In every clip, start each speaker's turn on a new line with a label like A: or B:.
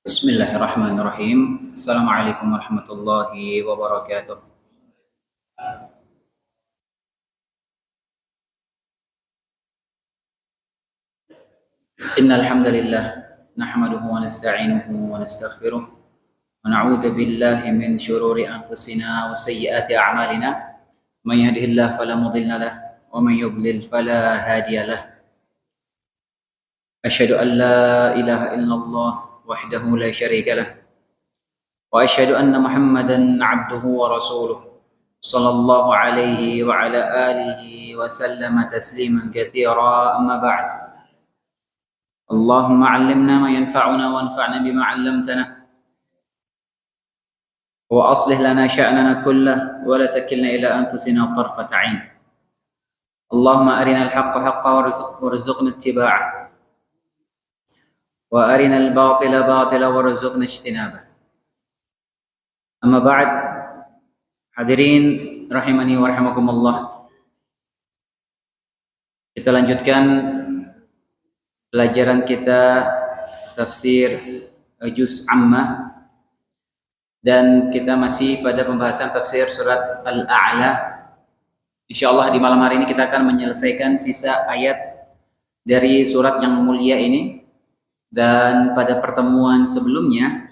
A: Bismillahirrahmanirrahim. Assalamualaikum warahmatullahi wabarakatuh. Innal hamdalillah nahmaduhu wa nasta'inuhu wa nastaghfiruh wa na'udzu billahi min shururi anfusina wa sayyiati a'malina. May yahdihillahu fala mudilla lahu wa may yudlil fala hadiya lahu. Asyhadu an la ilaha illallah wahdahu la syarika lahu wa asyhadu anna Muhammadan 'abduhu wa rasuluh sallallahu alaihi wa ala alihi wa sallama tasliman katsira amma ba'd. Allahumma 'allimna ma yanfa'una wanfa'na bima 'allamtana wa aslih lana sya'nana kullahu wa la takilna ila anfusina tarfata 'ain. Allahumma arina al-haqqa haqqan warzuqna ittiba'ah wa arina al-batila batila warzuqna ijtinabah. Amma ba'd. Hadirin rahimani wa rahimakumullah. Kita lanjutkan pelajaran kita tafsir juz Amma, dan kita masih pada pembahasan tafsir surat Al-A'la. Insyaallah di malam hari ini kita akan menyelesaikan sisa ayat dari surat yang mulia ini. Dan pada pertemuan sebelumnya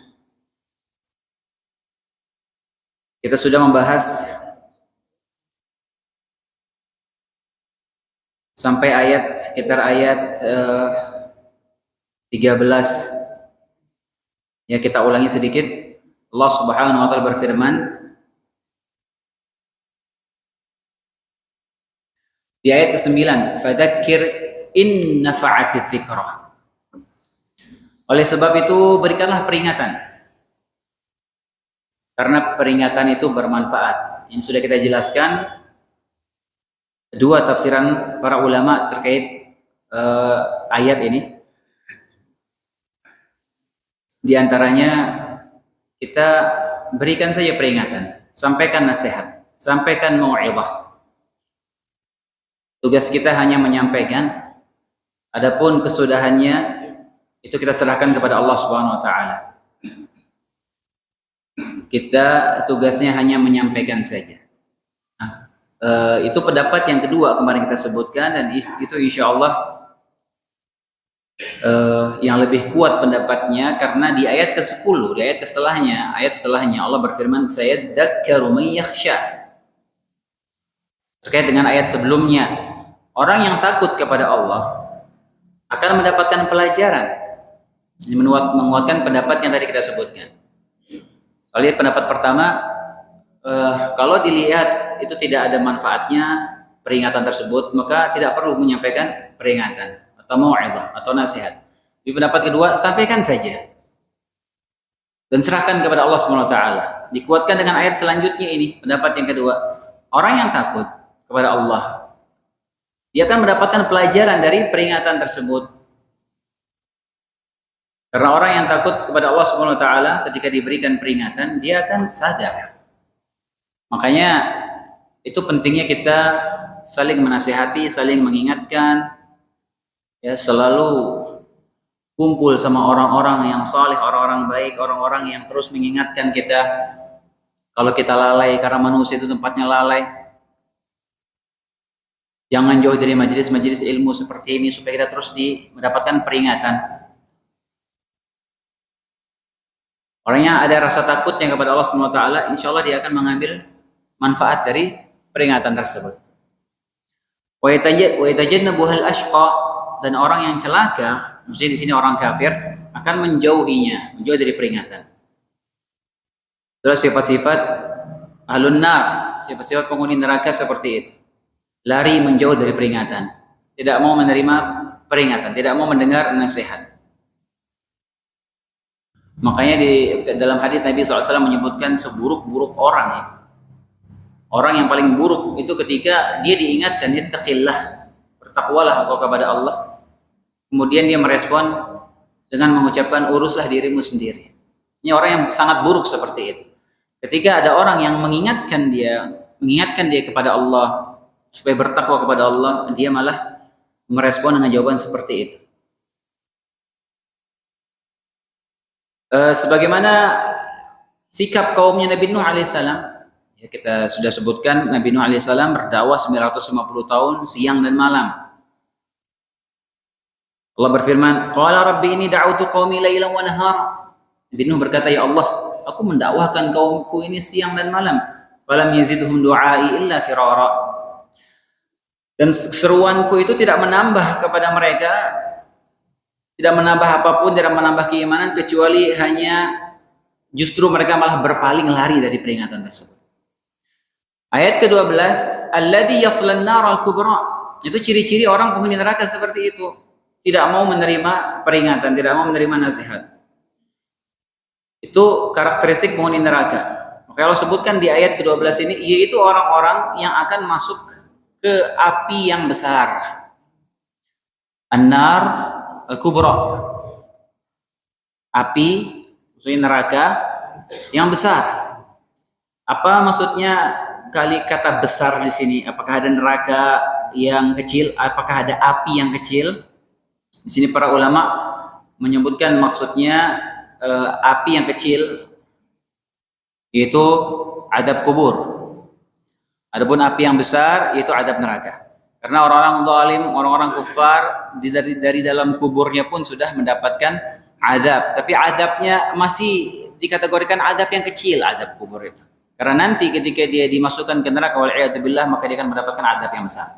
A: kita sudah membahas sampai sekitar ayat 13. Ya, kita ulangi sedikit. Allah Subhanahu wa taala berfirman di ayat ke-9, "Fadzakir in nafa'ati dzikrah." Oleh sebab itu berikanlah peringatan, karena peringatan itu bermanfaat. Yang sudah kita jelaskan dua tafsiran para ulama terkait ayat ini. Di antaranya kita berikan saja peringatan, sampaikan nasihat, sampaikan mau'izah. Tugas kita hanya menyampaikan, adapun kesudahannya itu kita serahkan kepada Allah Subhanahu wa taala. Kita tugasnya hanya menyampaikan saja. Nah, itu pendapat yang kedua kemarin kita sebutkan, dan itu insya Allah yang lebih kuat pendapatnya, karena di ayat ke-10, di ayat setelahnya Allah berfirman, "Sayadzakkaru man yakhsha." Terkait dengan ayat sebelumnya, orang yang takut kepada Allah akan mendapatkan pelajaran. Ini menguatkan pendapat yang tadi kita sebutkan. Kalau lihat pendapat pertama, kalau dilihat itu tidak ada manfaatnya peringatan tersebut, maka tidak perlu menyampaikan peringatan atau mau'izah atau nasihat. Di pendapat kedua, sampaikan saja dan serahkan kepada Allah Subhanahu wa taala. Dikuatkan dengan ayat selanjutnya ini, pendapat yang kedua. Orang yang takut kepada Allah, dia akan mendapatkan pelajaran dari peringatan tersebut. Karena orang yang takut kepada Allah Subhanahu wa taala ketika diberikan peringatan, dia akan sadar. Makanya itu pentingnya kita saling menasihati, saling mengingatkan, ya, selalu kumpul sama orang-orang yang saleh, orang-orang baik, orang-orang yang terus mengingatkan kita kalau kita lalai, karena manusia itu tempatnya lalai. Jangan jauh dari majelis-majelis ilmu seperti ini supaya kita terus mendapatkan peringatan. Orang yang ada rasa takutnya kepada Allah Subhanahu wa taala, insyaallah dia akan mengambil manfaat dari peringatan tersebut. Wa yatajannabuhal ashqa, dan orang yang celaka, maksudnya di sini orang kafir, akan menjauhinya, menjauh dari peringatan. Terus sifat-sifat ahlun nar, sifat-sifat penghuni neraka seperti itu. Lari menjauh dari peringatan, tidak mau menerima peringatan, tidak mau mendengar nasihat. Makanya di dalam hadis Nabi SAW menyebutkan seburuk-buruk orang, ya. Orang yang paling buruk itu ketika dia diingatkan, ittaqillah, bertakwalah engkau kepada Allah. kemudian dia merespon dengan mengucapkan uruslah dirimu sendiri. Ini orang yang sangat buruk seperti itu. Ketika ada orang yang mengingatkan dia kepada Allah supaya bertakwa kepada Allah, dia malah merespon dengan jawaban seperti itu. Sebagaimana sikap kaumnya Nabi Nuh alaihissalam, ya kita sudah sebutkan Nabi Nuh alaihissalam berdakwah 950 tahun siang dan malam. Allah berfirman, "Qala rabbi inni da'utu qaumi lailan wa nahar." Nabi Nuh berkata, "Ya Allah, aku mendakwahkan kaumku ini siang dan malam. Falam yazidhum du'ai illa firara." Dan seruanku itu tidak menambah kepada mereka, tidak menambah apapun, tidak menambah keimanan, kecuali hanya justru mereka malah berpaling lari dari peringatan tersebut. Ayat ke-12, alladzi yaslan nar al-kubra. Itu ciri-ciri orang penghuni neraka seperti itu. Tidak mau menerima peringatan, tidak mau menerima nasihat. Itu karakteristik penghuni neraka. Maka Allah sebutkan di ayat ke-12 ini, yaitu orang-orang yang akan masuk ke api yang besar. An-nar al-kubra. Api, maksudnya neraka yang besar. Apa maksudnya kata besar di sini? Apakah ada neraka yang kecil? Apakah ada api yang kecil? Di sini para ulama menyebutkan maksudnya api yang kecil, yaitu azab kubur. Adapun api yang besar yaitu azab neraka. Karena orang-orang zalim, orang-orang kufar dari dalam kuburnya pun sudah mendapatkan azab, tapi azabnya masih dikategorikan azab yang kecil, azab kubur itu. Karena nanti ketika dia dimasukkan ke neraka wal'iyadzubillah, maka dia akan mendapatkan azab yang besar.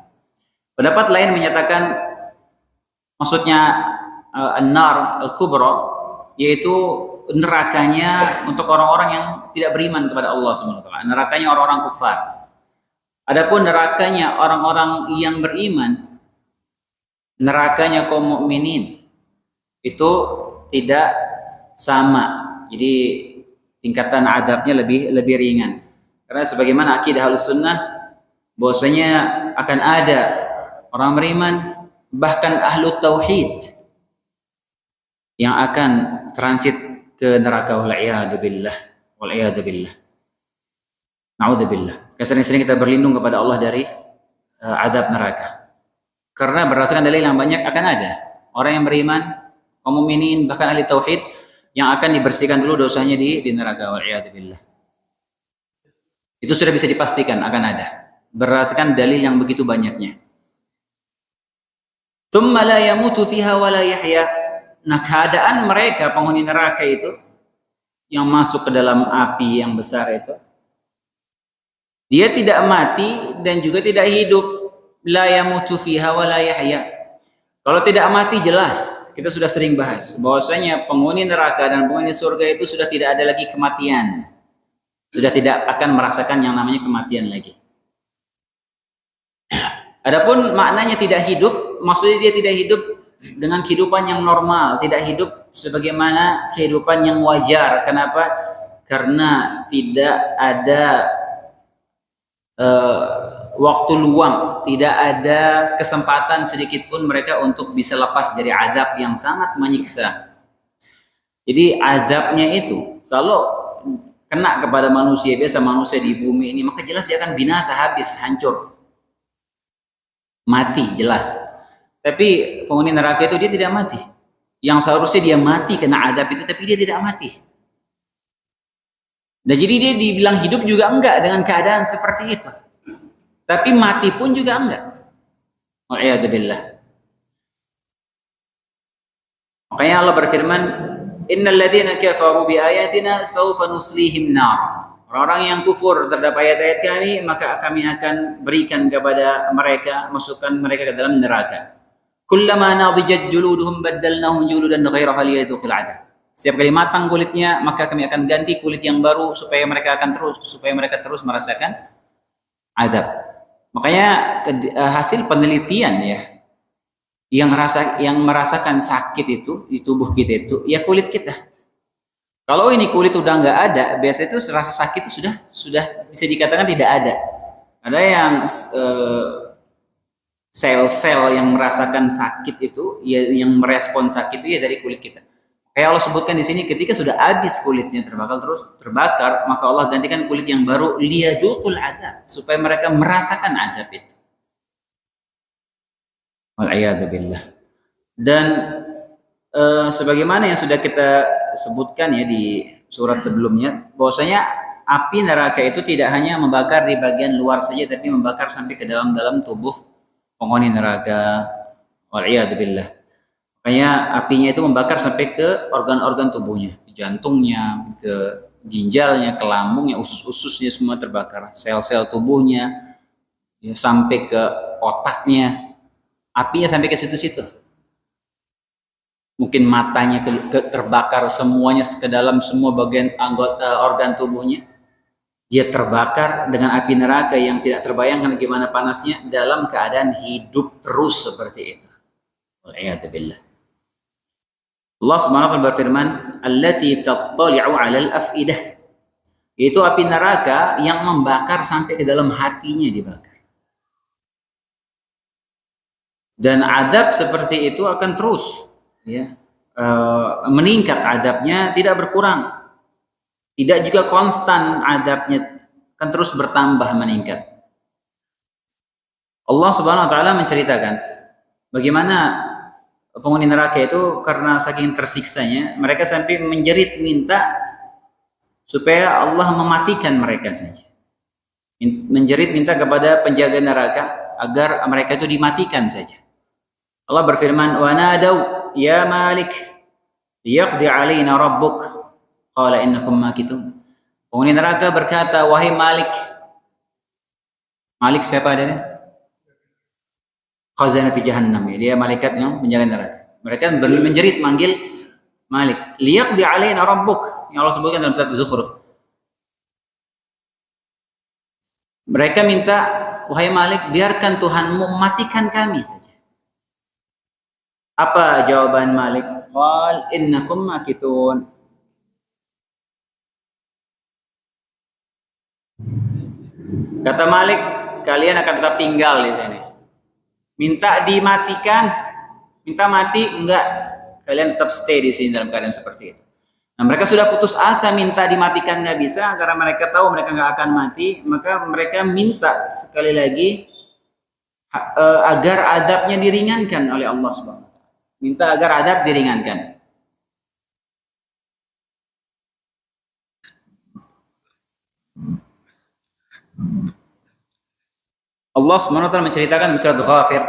A: Pendapat lain menyatakan maksudnya an-nar al-kubra, yaitu nerakanya untuk orang-orang yang tidak beriman kepada Allah Subhanahu wa taala. Nerakanya orang-orang kufar. Adapun nerakanya orang-orang yang beriman, nerakanya kaum mukminin itu tidak sama. Jadi tingkatan adabnya lebih ringan. Karena sebagaimana akidah Ahlussunnah bahwasanya akan ada orang beriman, bahkan ahlu tauhid yang akan transit ke neraka wal'iyadzubillah. Na'udzubillah. Sering-sering kita berlindung kepada Allah dari azab neraka. Karena berdasarkan dalil yang banyak akan ada orang yang beriman, kaum mukminin, bahkan ahli tauhid yang akan dibersihkan dulu dosanya di neraka wal'iyadzubillah. Itu sudah bisa dipastikan akan ada berdasarkan dalil yang begitu banyaknya. Tsumma la yamutu fiha wa la yahya. Nah, keadaan mereka penghuni neraka itu yang masuk ke dalam api yang besar itu, dia tidak mati dan juga tidak hidup. La yamutu fiha wa la yahya. Kalau tidak mati jelas, kita sudah sering bahas bahwasanya penghuni neraka dan penghuni surga itu sudah tidak ada lagi kematian. Sudah tidak akan merasakan yang namanya kematian lagi. Adapun maknanya tidak hidup, maksudnya dia tidak hidup dengan kehidupan yang normal, tidak hidup sebagaimana kehidupan yang wajar. Kenapa? Karena tidak ada waktu luang, tidak ada kesempatan sedikit pun mereka untuk bisa lepas dari azab yang sangat menyiksa. Jadi azabnya itu kalau kena kepada manusia, biasa manusia di bumi ini, maka jelas dia akan binasa, habis, hancur, mati jelas. Tapi penghuni neraka itu dia tidak mati. Yang seharusnya dia mati kena azab itu, tapi dia tidak mati. Nah, jadi dia dibilang hidup juga enggak dengan keadaan seperti itu. Tapi mati pun juga enggak. Wa'iyadzubillah. Makanya Allah berfirman, innal ladzina kafaru bi ayatina sawfa nuslihim nar. Orang-orang yang kufur terhadap ayat-ayat kami, maka kami akan berikan kepada mereka, masukkan mereka ke dalam neraka. Kullama nadijat juluduhum baddalnahum juludan ghairaha liyadhuqul adab. Setiap kali matang kulitnya, maka kami akan ganti kulit yang baru supaya mereka terus merasakan adab. Makanya hasil penelitian ya, yang merasakan sakit itu di tubuh kita itu ya kulit kita. Kalau ini kulit udah nggak ada, biasanya itu rasa sakit itu sudah bisa dikatakan tidak ada. Ada yang sel-sel yang merasakan sakit itu, ya, yang merespon sakit itu ya dari kulit kita. Kayak Allah sebutkan di sini, ketika sudah habis kulitnya terbakar, maka Allah gantikan kulit yang baru, liyadzuqul adzab, supaya mereka merasakan azab itu. Wal'iyadzubillah. Dan sebagaimana yang sudah kita sebutkan ya di surat sebelumnya, bahwasanya api neraka itu tidak hanya membakar di bagian luar saja, tapi membakar sampai ke dalam tubuh penghuni neraka. Wal'iyadzubillah. Makanya apinya itu membakar sampai ke organ-organ tubuhnya, ke jantungnya, ke ginjalnya, ke lambungnya, usus-ususnya semua terbakar, sel-sel tubuhnya, ya, sampai ke otaknya, apinya sampai ke situ-situ. Mungkin matanya terbakar semuanya, ke dalam semua bagian anggota organ tubuhnya, dia terbakar dengan api neraka yang tidak terbayangkan gimana panasnya, dalam keadaan hidup terus seperti itu. Wal'iyadzubillah. Allah Subhanahu wa taala berfirman, "Allati tattali'u 'alal afidah." Itu api neraka yang membakar sampai ke dalam hatinya dibakar. Dan adab seperti itu akan terus, ya, meningkat adabnya, tidak berkurang. Tidak juga konstan adabnya, akan terus bertambah meningkat. Allah Subhanahu wa taala menceritakan bagaimana penghuni neraka itu karena saking tersiksanya, mereka sampai menjerit minta supaya Allah mematikan mereka saja. Menjerit minta kepada penjaga neraka agar mereka itu dimatikan saja. Allah berfirman, "Wa nadau ya Malik liyaqdi 'alaina rabbuk qala innakum makithun." Penghuni neraka berkata, "Wahai Malik." Malik siapa adanya? Khazanati Jahannam, ya, dia malaikat yang menjaga neraka. Mereka menjerit manggil Malik, liyaqdi 'alaina rabbuk, yang Allah sebutkan dalam surat Zukhruf. Mereka minta, "Wahai Malik, biarkan Tuhanmu matikan kami saja." Apa jawaban Malik? Qal innakum makithun. Kata Malik, kalian akan tetap tinggal di sini. Minta dimatikan, minta mati, enggak. Kalian tetap stay di sini dalam keadaan seperti itu. Nah, mereka sudah putus asa, minta dimatikan nggak bisa, karena mereka tahu mereka nggak akan mati. Maka mereka minta sekali lagi agar adabnya diringankan oleh Allah Subhanahu wa taala. Minta agar adab diringankan. Allah Subhanahu wa taala menceritakan di surat Ghafir,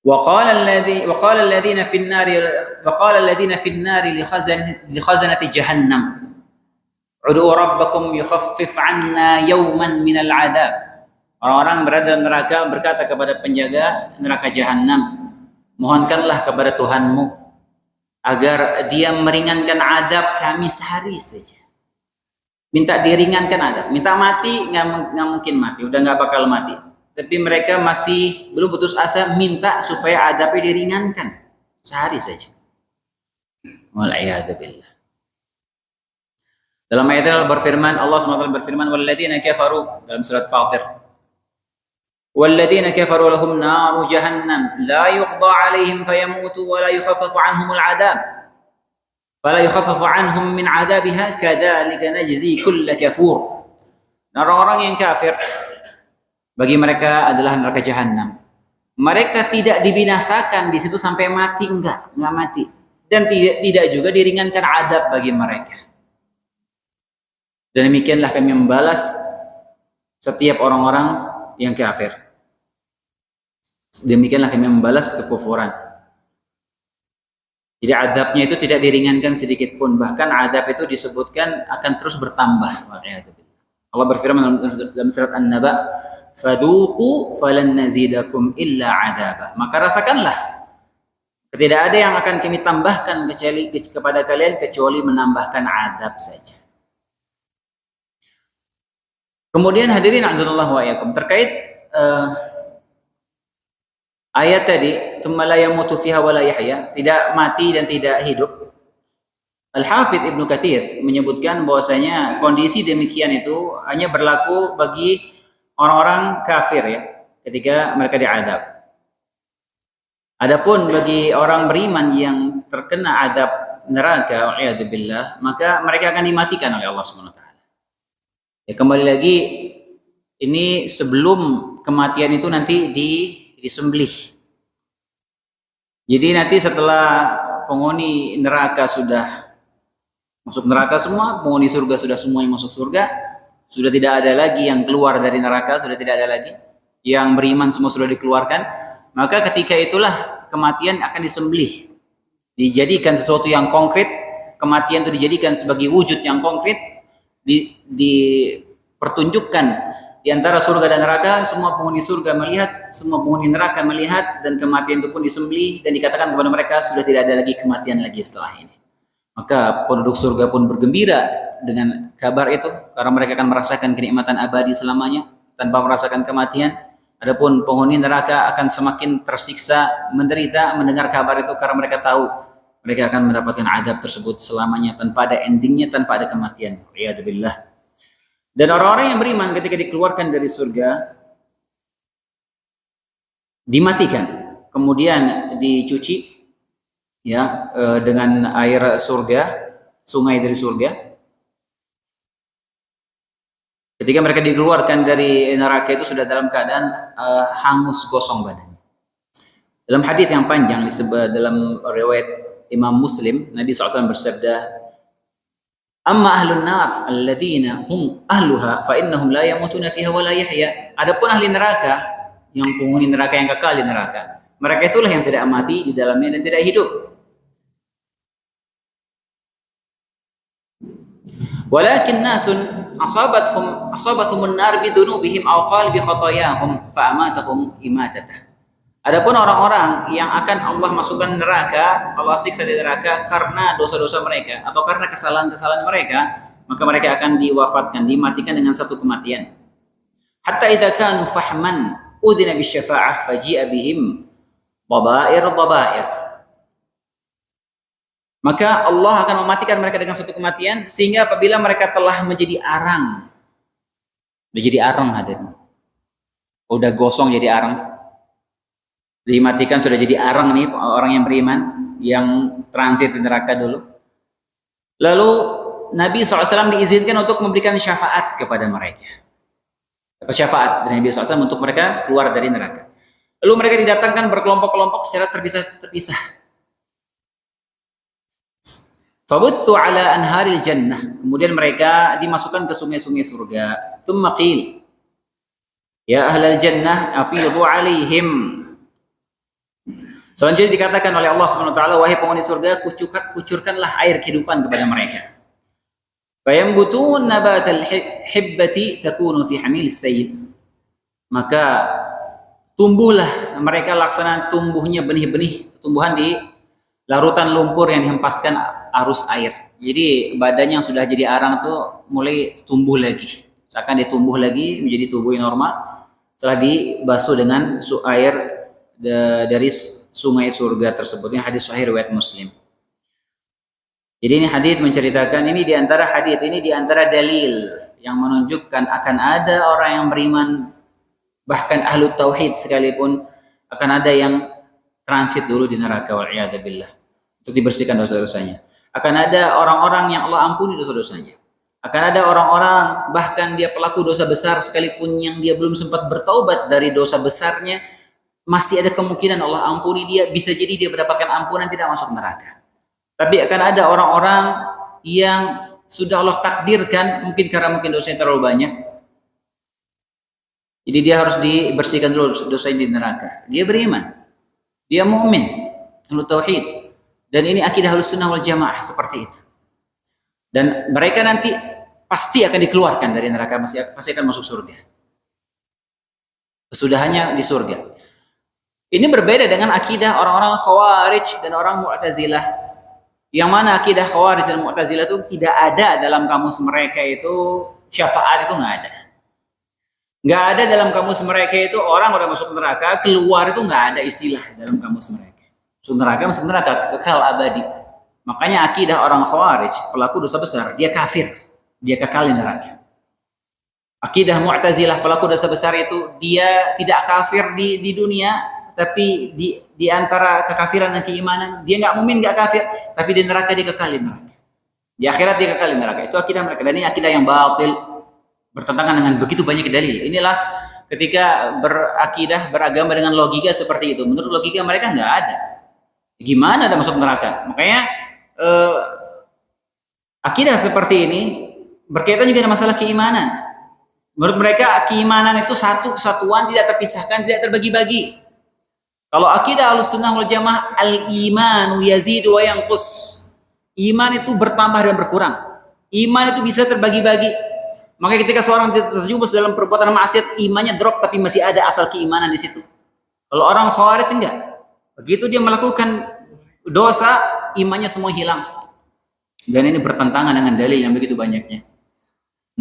A: وقال الذين في النار لخزنة جهنم ادعوا ربكم يخفف عنا يوما من العذاب. Orang-orang berada dalam neraka berkata kepada penjaga neraka Jahannam, mohonkanlah kepada Tuhanmu agar dia meringankan adab kami sehari saja. Minta diringankan adab, minta mati nggak mungkin mati, udah nggak bakal mati. Tapi mereka masih belum putus asa, minta supaya adabnya diringankan sehari saja. Wal'iyadzubillah. Dalam ayat Allah berfirman, Allah SWT berfirman, "Walladzina kafaru," dalam surat Fatir, "Walladzina kafaru lahum naru jahannam la yuqda 'alaihim fayamutu wa la yukhaffafu 'anhumul 'adzab. Fala yukhaffafu 'anhum min 'adzabiha kadzalika najzi kulla kafur." Orang-orang yang kafir, bagi mereka adalah neraka Jahannam. Mereka tidak dibinasakan di situ sampai mati, enggak mati. Dan tidak juga diringankan adab bagi mereka. Dan demikianlah kami membalas setiap orang-orang yang kafir. Demikianlah kami membalas kekufuran. Jadi adabnya itu tidak diringankan sedikit pun, bahkan adab itu disebutkan akan terus bertambah. Allah berfirman dalam surat An-Naba, "Faduqu falan nazidakum illa 'adzaba." Maka rasakanlah, tidak ada yang akan kami tambahkan kepada kalian kecuali menambahkan azab saja. Kemudian hadirin azanallahu wa iyyakum, terkait ayat tadi, "Tsumma la yamutu fiha wa la yahya," tidak mati dan tidak hidup. Al-Hafidz Ibnu Katsir menyebutkan bahwasanya kondisi demikian itu hanya berlaku bagi orang-orang kafir, ya. ketika mereka diadab. Adapun bagi orang beriman yang terkena adab neraka, wa'iyadzubillah, maka mereka akan dimatikan oleh Allah Subhanahu wa taala. Ya, kembali lagi, ini sebelum kematian itu nanti disembelih. Jadi nanti setelah penghuni neraka sudah masuk neraka semua, penghuni surga sudah semua yang masuk surga, sudah tidak ada lagi yang keluar dari neraka, sudah tidak ada lagi. Yang beriman semua sudah dikeluarkan, maka ketika itulah kematian akan disembelih. Dijadikan sesuatu yang konkret, kematian itu dijadikan sebagai wujud yang konkret, dipertunjukkan di antara surga dan neraka, semua penghuni surga melihat, semua penghuni neraka melihat, dan kematian itu pun disembelih dan dikatakan kepada mereka sudah tidak ada lagi kematian lagi setelah ini. Maka penduduk surga pun bergembira dengan kabar itu karena mereka akan merasakan kenikmatan abadi selamanya tanpa merasakan kematian. Adapun penghuni neraka akan semakin tersiksa, menderita mendengar kabar itu karena mereka tahu mereka akan mendapatkan azab tersebut selamanya tanpa ada endingnya, tanpa ada kematian. Wa'iyadzubillah. Dan orang-orang yang beriman ketika dikeluarkan dari surga dimatikan, kemudian dicuci ya dengan air surga, sungai dari surga. Ketika mereka dikeluarkan dari neraka itu sudah dalam keadaan hangus gosong badannya. Dalam hadis yang panjang dalam riwayat Imam Muslim, Nabi SAW bersabda, "Amma ahlun nar alladzina hum ahluha fa innahum la yamutuna fiha wa la yahya." Adapun ahli neraka, yang penghuni neraka yang kekal di neraka, mereka itulah yang tidak mati di dalamnya dan tidak hidup. Walakin nasun asabathum an-nar bi dhunubihim aw qala bi khatayahum fa amatahum imatatah. Adapun orang-orang yang akan Allah masukkan neraka, Allah siksa di neraka karena dosa-dosa mereka atau karena kesalahan-kesalahan mereka, maka mereka akan diwafatkan, dimatikan dengan satu kematian. Hatta idza kanu fahman udina bisyafa'ah faji'a bihim dhabair. Maka Allah akan mematikan mereka dengan satu kematian sehingga apabila mereka telah menjadi arang, hadirin, udah gosong jadi arang, dimatikan sudah jadi arang nih orang yang beriman yang transit di neraka dulu. Lalu Nabi SAW diizinkan untuk memberikan syafaat kepada mereka. Syafaat dari Nabi SAW untuk mereka keluar dari neraka. Lalu mereka didatangkan berkelompok-kelompok secara terpisah. Fabuttu ala anharil jannah. Kemudian mereka dimasukkan ke sungai-sungai surga. Tsumma qil, ya ahlal jannah afidhu alaihim. Selanjutnya dikatakan oleh Allah Subhanahu wa taala, wahai penghuni surga, kucurkanlah air kehidupan kepada mereka. Fayambutun nabatal hibbati takunu fi hamilis sayl. Maka tumbuhlah mereka laksana tumbuhnya benih-benih tumbuhan di larutan lumpur yang dihempaskan arus air. Jadi badannya yang sudah jadi arang itu mulai tumbuh lagi. Akan ditumbuh lagi menjadi tubuh yang normal setelah dibasuh dengan air dari sungai surga tersebut. Ini hadis sahih riwayat Muslim. Jadi ini hadis menceritakan, ini diantara hadis ini diantara dalil yang menunjukkan akan ada orang yang beriman, bahkan ahlu tauhid sekalipun akan ada yang transit dulu di neraka, wa'iyadzubillah, untuk dibersihkan dosa-dosanya. Akan ada orang-orang yang Allah ampuni dosa-dosanya. Akan ada orang-orang bahkan dia pelaku dosa besar sekalipun yang dia belum sempat bertaubat dari dosa besarnya, masih ada kemungkinan Allah ampuni dia, bisa jadi dia mendapatkan ampunan tidak masuk neraka. Tapi akan ada orang-orang yang sudah Allah takdirkan, mungkin karena dosanya terlalu banyak, jadi dia harus dibersihkan dulu dosanya di neraka. Dia beriman, dia mukmin, ahlu tauhid, dan ini akidah Ahlussunnah wal Jamaah seperti itu. Dan mereka nanti pasti akan dikeluarkan dari neraka, pasti akan masuk surga. Kesudahannya di surga. Ini berbeda dengan akidah orang-orang Khawarij dan orang Mu'tazilah. Yang mana akidah Khawarij dan Mu'tazilah itu tidak ada dalam kamus mereka itu, syafaat itu nggak ada. Nggak ada dalam kamus mereka itu orang udah masuk neraka, keluar itu nggak ada istilah dalam kamus mereka. Masuk neraka kekal abadi. Makanya akidah orang Khawarij, pelaku dosa besar, dia kafir, dia kekal di neraka. Akidah Mu'tazilah, pelaku dosa besar itu, dia tidak kafir di dunia, tapi di antara kekafiran dan keimanan, dia nggak mukmin, nggak kafir, tapi di neraka dia kekal di neraka. Di akhirat dia kekal di neraka. Itu akidah mereka. Dan ini akidah yang batil, bertentangan dengan begitu banyak dalil. Inilah ketika berakidah, beragama dengan logika seperti itu. Menurut logika mereka nggak ada. Gimana ada masuk neraka? Makanya akidah seperti ini berkaitan juga dengan masalah keimanan. Menurut mereka keimanan itu satu kesatuan, tidak terpisahkan, tidak terbagi-bagi. Kalau akidah Ahlussunnah wal Jamaah, al-imanu yazidu wa yanqus. Iman itu bertambah dan berkurang. Iman itu bisa terbagi-bagi. Maka ketika seorang terjumus dalam perbuatan maksiat, imannya drop tapi masih ada asal keimanan di situ. Kalau orang Khawarij enggak. Begitu dia melakukan dosa, imannya semua hilang. Dan ini bertentangan dengan dalil yang begitu banyaknya.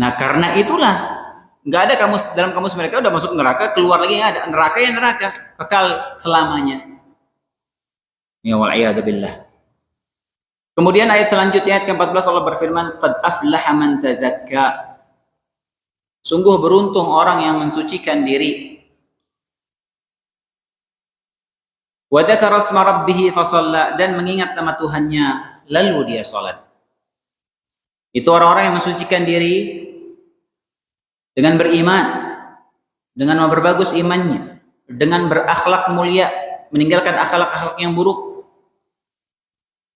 A: Nah, karena itulah nggak ada kamus, dalam kamus mereka udah masuk neraka, keluar lagi nggak ada. Neraka ya neraka, kekal selamanya. Ya wal'iyadzubillah. Kemudian ayat selanjutnya, ayat ke-14, Allah berfirman, qad aflaha man tazakka. Sungguh beruntung orang yang mensucikan diri. Wa dzakara asma rabbih fasalla, dan mengingat nama Tuhannya lalu dia salat. Itu orang-orang yang mensucikan diri dengan beriman, dengan memperbagus imannya, dengan berakhlak mulia, meninggalkan akhlak-akhlak yang buruk.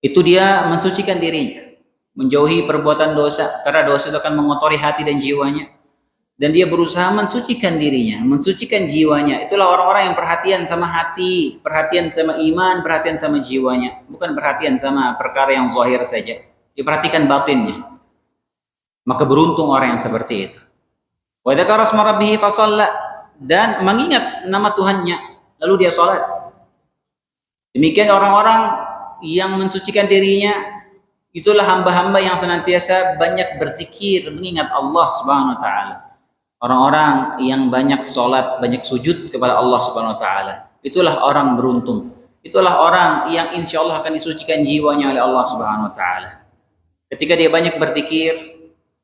A: Itu dia mensucikan dirinya, menjauhi perbuatan dosa, karena dosa itu akan mengotori hati dan jiwanya. Dan dia berusaha mensucikan dirinya, mensucikan jiwanya. Itulah orang-orang yang perhatian sama hati, perhatian sama iman, perhatian sama jiwanya. Bukan perhatian sama perkara yang zahir saja. Diperhatikan batinnya. Maka beruntung orang yang seperti itu. Wa dzakara asma rabbih fasalla, dan mengingat nama Tuhannya lalu dia salat. Demikian orang-orang yang mensucikan dirinya, itulah hamba-hamba yang senantiasa banyak berzikir, mengingat Allah Subhanahu wa taala. Orang-orang yang banyak salat, banyak sujud kepada Allah Subhanahu wa taala, itulah orang beruntung. Itulah orang yang insyaallah akan disucikan jiwanya oleh Allah Subhanahu wa taala. Ketika dia banyak berzikir,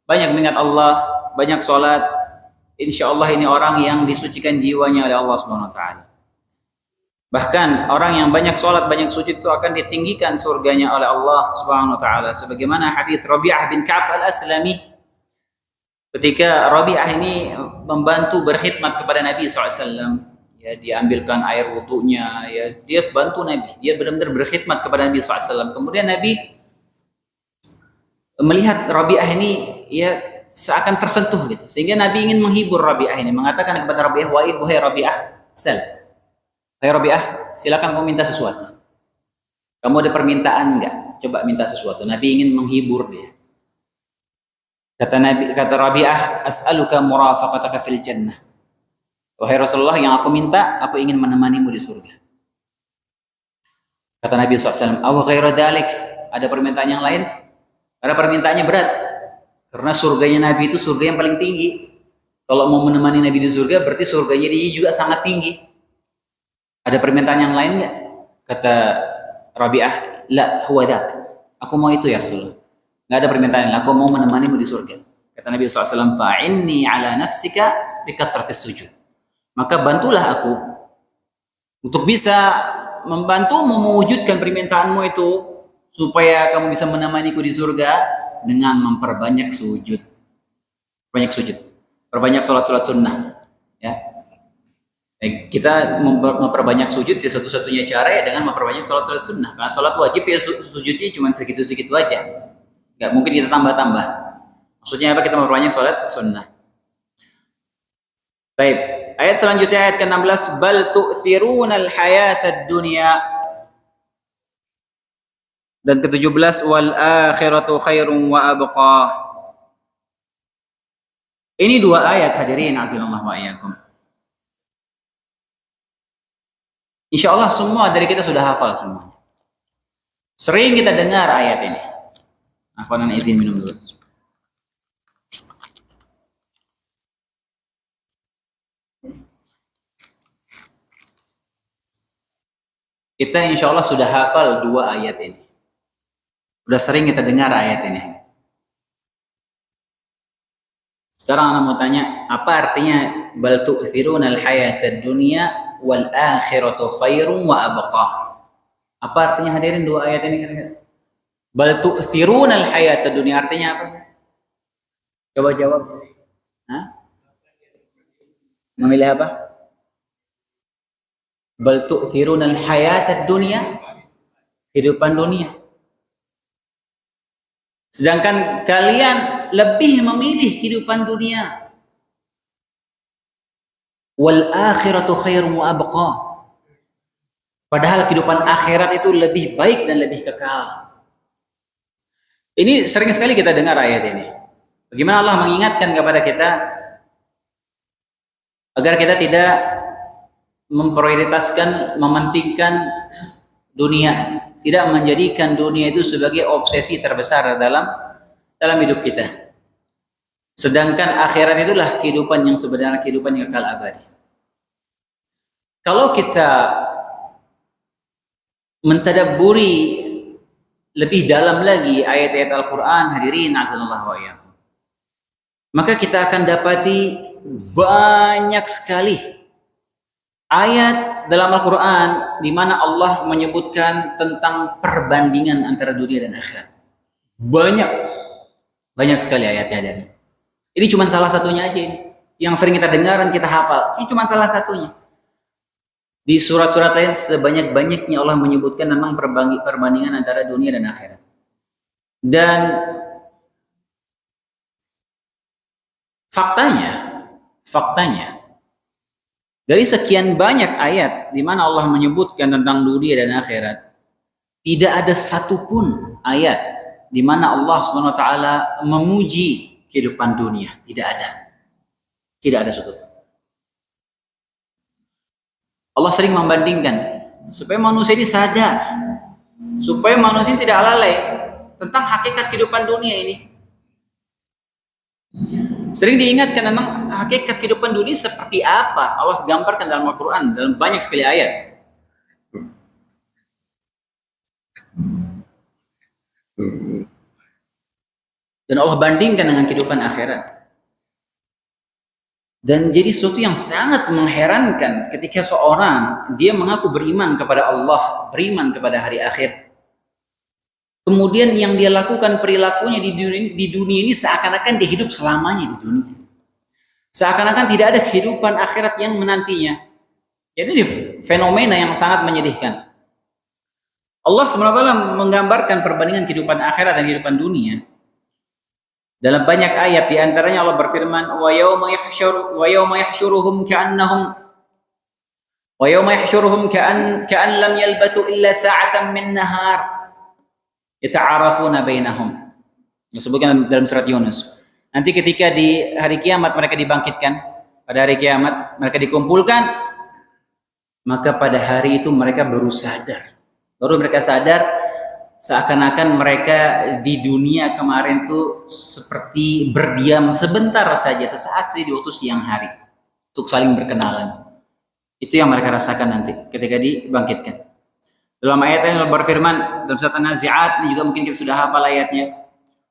A: banyak mengingat Allah, banyak salat, insya Allah ini orang yang disucikan jiwanya oleh Allah Subhanahu wa taala. Bahkan orang yang banyak sholat, banyak sujud itu akan ditinggikan surganya oleh Allah Subhanahu wa taala. Sebagaimana hadis Rabi'ah bin Ka'ab al-Aslami, ketika Rabi'ah ini membantu berkhidmat kepada Nabi SAW, ya, diambilkan air wudunya, ya, dia bantu Nabi, dia benar-benar berkhidmat kepada Nabi SAW. Kemudian Nabi melihat Rabi'ah ini, ya, seakan tersentuh gitu, sehingga Nabi ingin menghibur Rabi'ah ini, mengatakan kepada Rabi'ah, wahai Rabi'ah, sal, wahai Rabi'ah, silakan kamu minta sesuatu. Kamu ada permintaan enggak? Coba minta sesuatu. Nabi ingin menghibur dia. Kata Rabi'ah, as'aluka murafaqataka fil jannah. Wahai Rasulullah, yang aku minta, aku ingin menemanimu di surga. Kata Nabi SAW, aw ghaira dzalik, ada permintaan yang lain? Karena permintaannya berat. Karena surganya Nabi itu surga yang paling tinggi. Kalau mau menemani Nabi di surga, berarti surganya dia juga sangat tinggi. Ada permintaan yang lain nggak? Kata Rabi'ah, la huwa dak. Aku mau itu ya Rasulullah. Nggak ada permintaan lain. Aku mau menemanimu di surga. Kata Nabi SAW, fa'inni ala nafsika bikatratis sujud. Maka bantulah aku untuk bisa membantumu mewujudkan permintaanmu itu, supaya kamu bisa menemaniku di surga dengan memperbanyak sujud. Banyak sujud. Perbanyak sholat-sholat sunnah. Ya. Kita memperbanyak sujud ya satu-satunya cara ya dengan memperbanyak sholat-sholat sunnah. Karena sholat wajib ya sujudnya cuma segitu-segitu aja. Nggak mungkin kita tambah-tambah. Maksudnya apa? Kita memperbanyak sholat sunnah. Baik. Ayat selanjutnya, ayat ke-16, bal tu'thirunal hayatad dunya. Dan ke-17, wal akhiratu khairun wa abqa. Ini dua ayat hadirin azanallahu wa iyyakum. Insyaallah semua dari kita sudah hafal semua. Sering kita dengar ayat ini. Afwan, izin minum dulu. Kita insyaallah sudah hafal dua ayat ini. Sudah sering kita dengar ayat ini. Sekarang Anda mau tanya, apa artinya bal tu'thiruna al-hayatad dunya wal akhiratu khairun wa abqa? Apa artinya hadirin dua ayat ini kira-kira? Bal tu'thiruna al-hayatad dunya artinya apa? Coba jawab. Hah? Memilih apa? Bal tu'thiruna al-hayatad dunya, kehidupan dunia. Sedangkan kalian lebih memilih kehidupan dunia. Wal akhiratu khairum wa abqa. Padahal kehidupan akhirat itu lebih baik dan lebih kekal. Ini sering sekali kita dengar ayat ini. Bagaimana Allah mengingatkan kepada kita agar kita tidak memprioritaskan, mementingkan dunia, tidak menjadikan dunia itu sebagai obsesi terbesar dalam hidup kita. Sedangkan akhirat itulah kehidupan yang sebenarnya, kehidupan yang kekal abadi. Kalau kita mentadabburi lebih dalam lagi ayat-ayat Al-Quran, hadirin azanallahu wa iyyakum, maka kita akan dapati banyak sekali ayat dalam Al-Quran di mana Allah menyebutkan tentang perbandingan antara dunia dan akhirat. Banyak sekali ayatnya. Dan ini cuma salah satunya aja ini. Yang sering kita dengar dan kita hafal. Ini cuma salah satunya. Di surat-surat lain sebanyak-banyaknya Allah menyebutkan tentang perbandingan antara dunia dan akhirat. Dan faktanya dari sekian banyak ayat di mana Allah menyebutkan tentang dunia dan akhirat, tidak ada satupun ayat di mana Allah Subhanahu wa taala memuji kehidupan dunia. Tidak ada satupun. Allah sering membandingkan supaya manusia ini sadar, supaya manusia ini tidak lalai tentang hakikat kehidupan dunia ini. Sering diingatkan memang hakikat kehidupan dunia seperti apa. Allah gambarkan dalam Al-Quran dalam banyak sekali ayat. Dan Allah bandingkan dengan kehidupan akhirat. Dan jadi sesuatu yang sangat mengherankan ketika seorang dia mengaku beriman kepada Allah, beriman kepada hari akhir. Kemudian yang dia lakukan perilakunya di dunia ini seakan-akan dia hidup selamanya di dunia. Seakan-akan tidak ada kehidupan akhirat yang menantinya. Jadi ini fenomena yang sangat menyedihkan. Allah SWT menggambarkan perbandingan kehidupan akhirat dan kehidupan dunia dalam banyak ayat. Di antaranya Allah berfirman, wa yawma yahsyuruhum ka'an lam yalbathu illa sa'atan min nahar yata'arafuna bainahum. Disebutkan dalam surat Yunus. Nanti ketika di hari kiamat mereka dibangkitkan, pada hari kiamat mereka dikumpulkan, maka pada hari itu mereka baru mereka sadar seakan-akan mereka di dunia kemarin tuh seperti berdiam sebentar saja, sesaat saja di waktu siang hari untuk saling berkenalan. Itu yang mereka rasakan nanti ketika dibangkitkan. Dalam ayat yang berfirman dalam surat An-Nazi'at, ini juga mungkin kita sudah hafal ayatnya.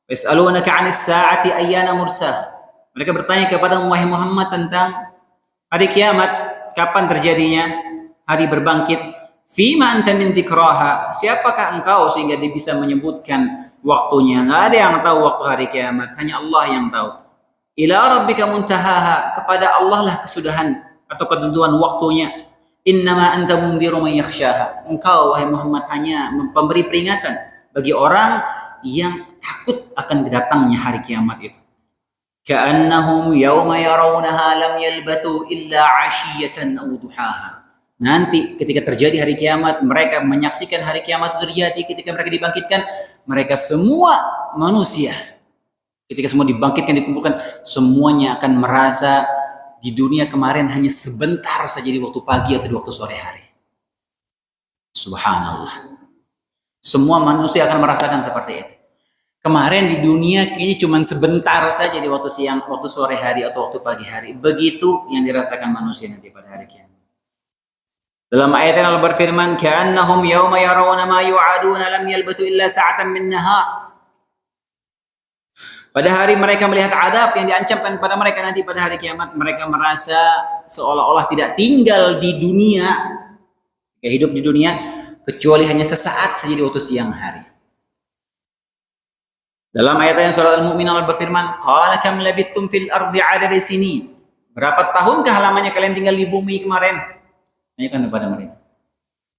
A: Yas'alunaka 'anis sa'ati ayyana mursaha. Mereka bertanya kepada Muhammad tentang hari kiamat, kapan terjadinya hari berbangkit. Fima anta min dzikraha. Siapakah engkau sehingga dia bisa menyebutkan waktunya? Enggak ada yang tahu waktu hari kiamat, hanya Allah yang tahu. Ila rabbika muntahaha. Kepada Allah lah kesudahan atau ketentuan waktunya. Innama anta mundhiru man yakhshaha. Engkau wahai Muhammad hanya memberi peringatan bagi orang yang takut akan datangnya hari kiamat itu. Ka'annahum yawma yarawnaha lam yalbathu illa 'ashiyatan aw duhaha. Nanti ketika terjadi hari kiamat, mereka menyaksikan hari kiamat itu terjadi ketika mereka dibangkitkan, mereka semua manusia ketika semua dibangkitkan, dikumpulkan, semuanya akan merasa di dunia kemarin hanya sebentar saja di waktu pagi atau di waktu sore hari. Subhanallah. Semua manusia akan merasakan seperti itu. Kemarin di dunia kayaknya cuma sebentar saja di waktu siang, waktu sore hari atau waktu pagi hari. Begitu yang dirasakan manusia nanti pada hari kiamat. Dalam ayat yang Allah berfirman, "Ka'annahum yawma yarawna ma yu'aduna lam yalbathu illa sa'atan min nahar." Pada hari mereka melihat adab yang diancamkan pada mereka nanti pada hari kiamat, mereka merasa seolah-olah tidak tinggal di dunia, hidup di dunia, kecuali hanya sesaat saja di waktu siang hari. Dalam ayat yang surat Al-Mu'min Allah berfirman, "Qala kam labithtum fil ardi 'adada sinin?" Berapa tahunlah lamanya kalian tinggal di bumi kemarin? Tanyakan kepada mereka.